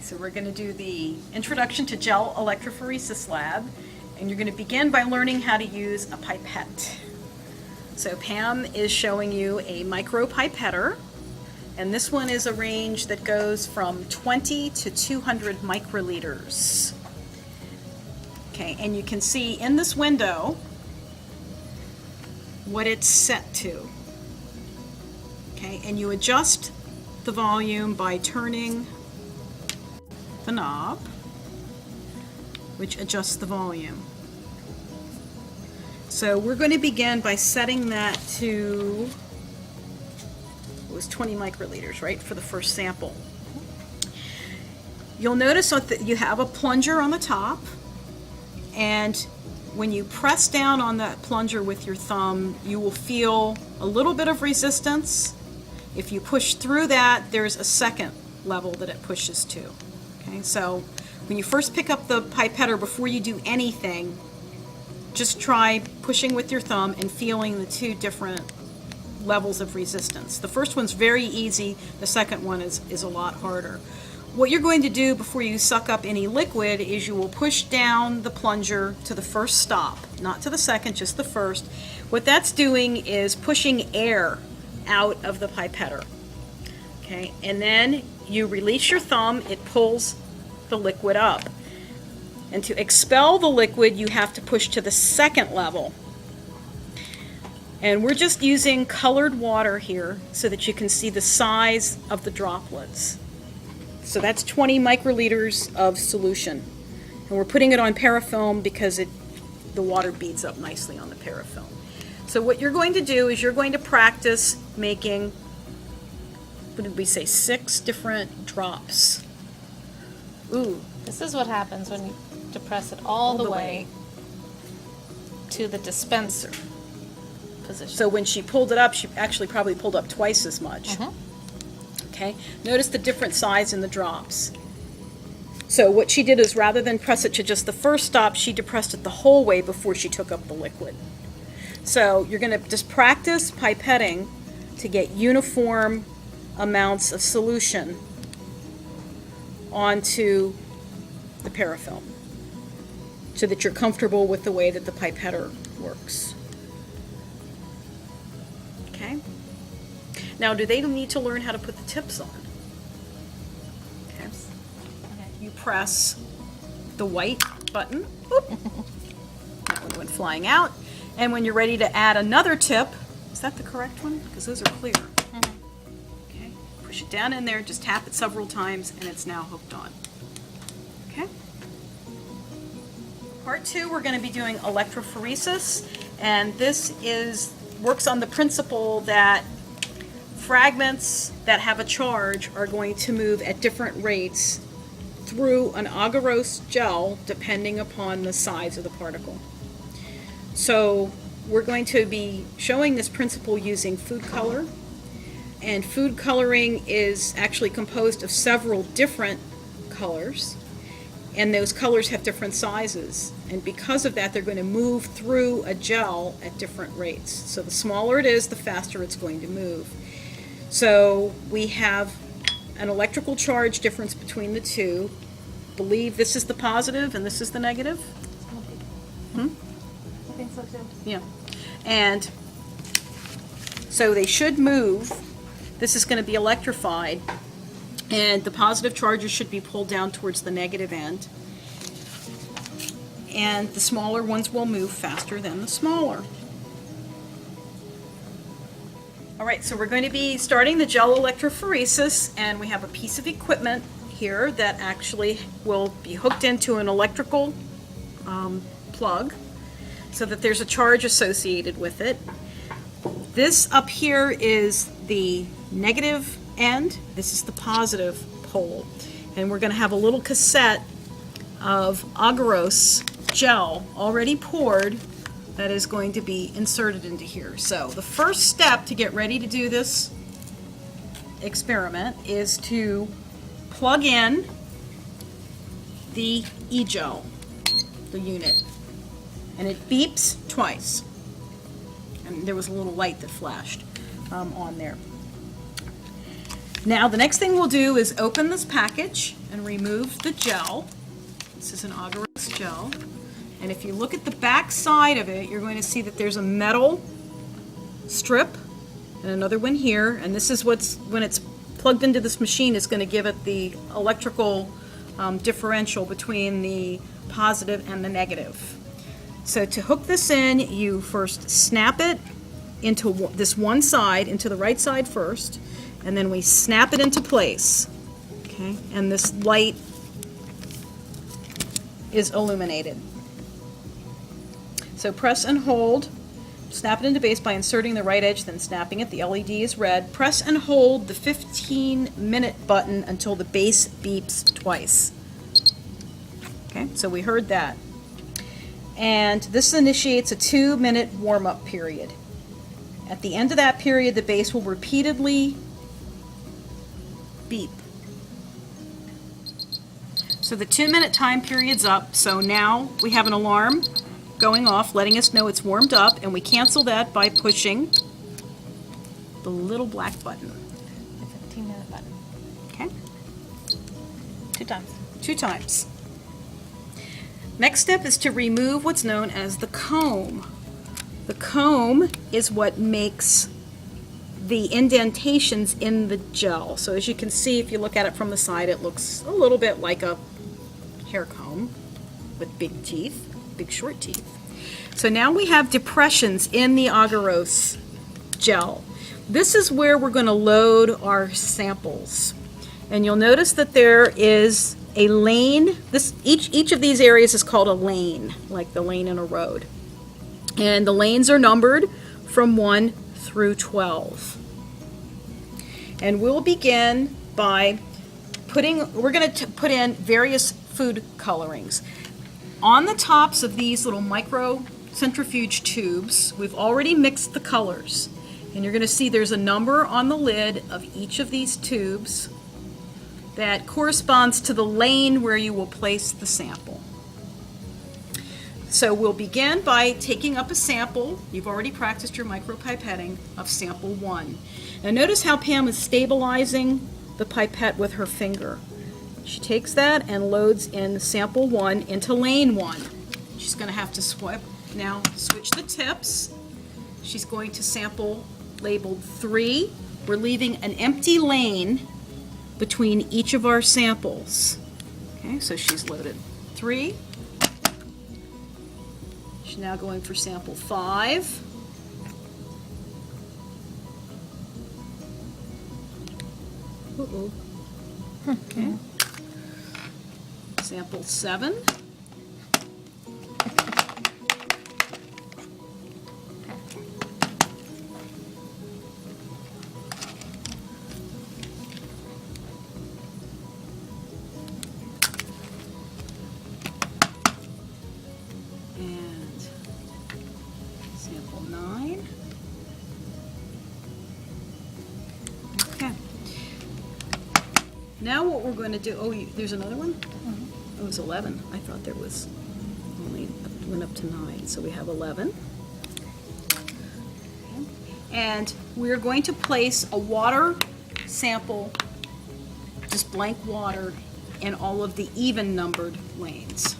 So we're going to do the Introduction to Gel Electrophoresis Lab, and you're going to begin by learning how to use a pipette. So Pam is showing you a micro pipetter, and this one is a range that goes from 20 to 200 microliters. Okay, and you can see in this window what it's set to. Okay, and you adjust the volume by turning the knob, which adjusts the volume. So we're going to begin by setting that to, it was 20 microliters, right, for the first sample. You'll notice that you have a plunger on the top, and when you press down on that plunger with your thumb, you will feel a little bit of resistance. If you push through that, there's a second level that it pushes to. Okay, so when you first pick up the pipetter, before you do anything, just try pushing with your thumb and feeling the two different levels of resistance. The first one's very easy, the second one is a lot harder. What you're going to do before you suck up any liquid is you will push down the plunger to the first stop, not to the second, just the first. What that's doing is pushing air out of the pipetter. Okay, and then you release your thumb, it pulls the liquid up. And to expel the liquid, you have to push to the second level. And we're just using colored water here so that you can see the size of the droplets. So that's 20 microliters of solution. And we're putting it on parafilm because the water beads up nicely on the parafilm. So what you're going to do is you're going to practice making, what did we say, 6 different drops. Ooh. This is what happens when you depress it all the way to the dispenser position. So when she pulled it up, she actually probably pulled up twice as much. Okay, notice the different size in the drops. So what she did is, rather than press it to just the first stop, she depressed it the whole way before she took up the liquid. So you're going to just practice pipetting to get uniform amounts of solution onto the parafilm so that you're comfortable with the way that the pipetter works. Okay? Now, do they need to learn how to put the tips on? Okay. You press the white button. Whoop. That one went flying out. And when you're ready to add another tip, is that the correct one? Because those are clear. Okay. Push it down in there, just tap it several times, and it's now hooked on. Okay. Part 2, we're going to be doing electrophoresis, and this works on the principle that fragments that have a charge are going to move at different rates through an agarose gel depending upon the size of the particle. So we're going to be showing this principle using food color, and food coloring is actually composed of several different colors, and those colors have different sizes, and because of that they're going to move through a gel at different rates. So the smaller it is, the faster it's going to move. So we have an electrical charge difference between the two. Believe this is the positive and this is the negative? I think so too. Yeah. And so they should move. This is going to be electrified, and the positive charges should be pulled down towards the negative end. And the smaller ones will move faster than the smaller. All right, so we're going to be starting the gel electrophoresis, and we have a piece of equipment here that actually will be hooked into an electrical plug so that there's a charge associated with it. This up here is the negative end. This is the positive pole. And we're going to have a little cassette of agarose gel already poured that is going to be inserted into here. So the first step to get ready to do this experiment is to plug in the e-gel, the unit. And it beeps twice. And there was a little light that flashed on there. Now the next thing we'll do is open this package and remove the gel. This is an agarose gel. And if you look at the back side of it, you're going to see that there's a metal strip and another one here. And this is what's, when it's plugged into this machine, is going to give it the electrical differential between the positive and the negative. So to hook this in, you first snap it into this one side, into the right side first, and then we snap it into place. Okay, and this light is illuminated. So press and hold, snap it into base by inserting the right edge, then snapping it. The LED is red. Press and hold the 15-minute button until the base beeps twice. Okay, so we heard that. And this initiates a 2-minute warm-up period. At the end of that period, the base will repeatedly beep. So the 2-minute time period's up, so now we have an alarm going off letting us know it's warmed up, and we cancel that by pushing the little black button. The 15-minute button. Okay? 2 times. 2 times. Next step is to remove what's known as the comb. The comb is what makes the indentations in the gel. So as you can see, if you look at it from the side, it looks a little bit like a hair comb with big teeth, big short teeth. So now we have depressions in the agarose gel. This is where we're going to load our samples. And you'll notice that there is a lane. Each of these areas is called a lane, like the lane in a road. And the lanes are numbered from 1 through 12. And we'll begin by we're going to put in various food colorings. On the tops of these little micro centrifuge tubes, we've already mixed the colors. And you're going to see there's a number on the lid of each of these tubes that corresponds to the lane where you will place the sample. So we'll begin by taking up a sample. You've already practiced your micropipetting of sample 1. Now notice how Pam is stabilizing the pipette with her finger. She takes that and loads in sample 1 into lane 1. She's going to have to switch the tips. She's going to sample labeled 3. We're leaving an empty lane between each of our samples. Okay, so she's loaded 3. She's now going for sample 5. Uh-oh. Okay. Sample 7. Sample 9. Okay. Now what we're going to do, there's another one? Mm-hmm. Oh, it was 11. I thought there was only, went up to 9. So we have 11. Okay. And we're going to place a water sample, just blank water, in all of the even numbered lanes.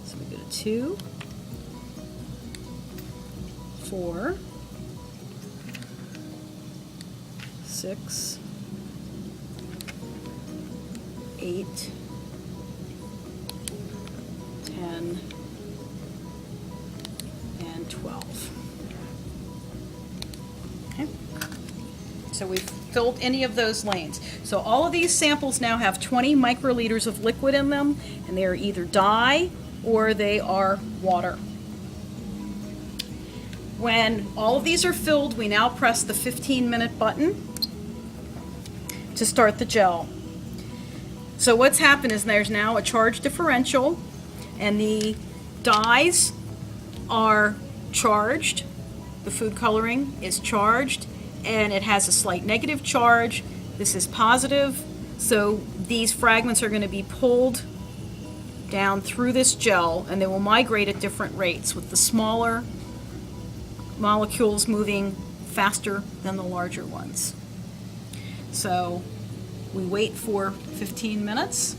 So we go to 2, 4, 6, 8, 10, and 12. Okay. So we've filled any of those lanes. So all of these samples now have 20 microliters of liquid in them, and they are either dye or they are water. When all of these are filled, we now press the 15-minute button to start the gel. So what's happened is there's now a charge differential, and the dyes are charged. The food coloring is charged, and it has a slight negative charge. This is positive, so these fragments are going to be pulled down through this gel, and they will migrate at different rates, with the smaller molecules moving faster than the larger ones. So we wait for 15 minutes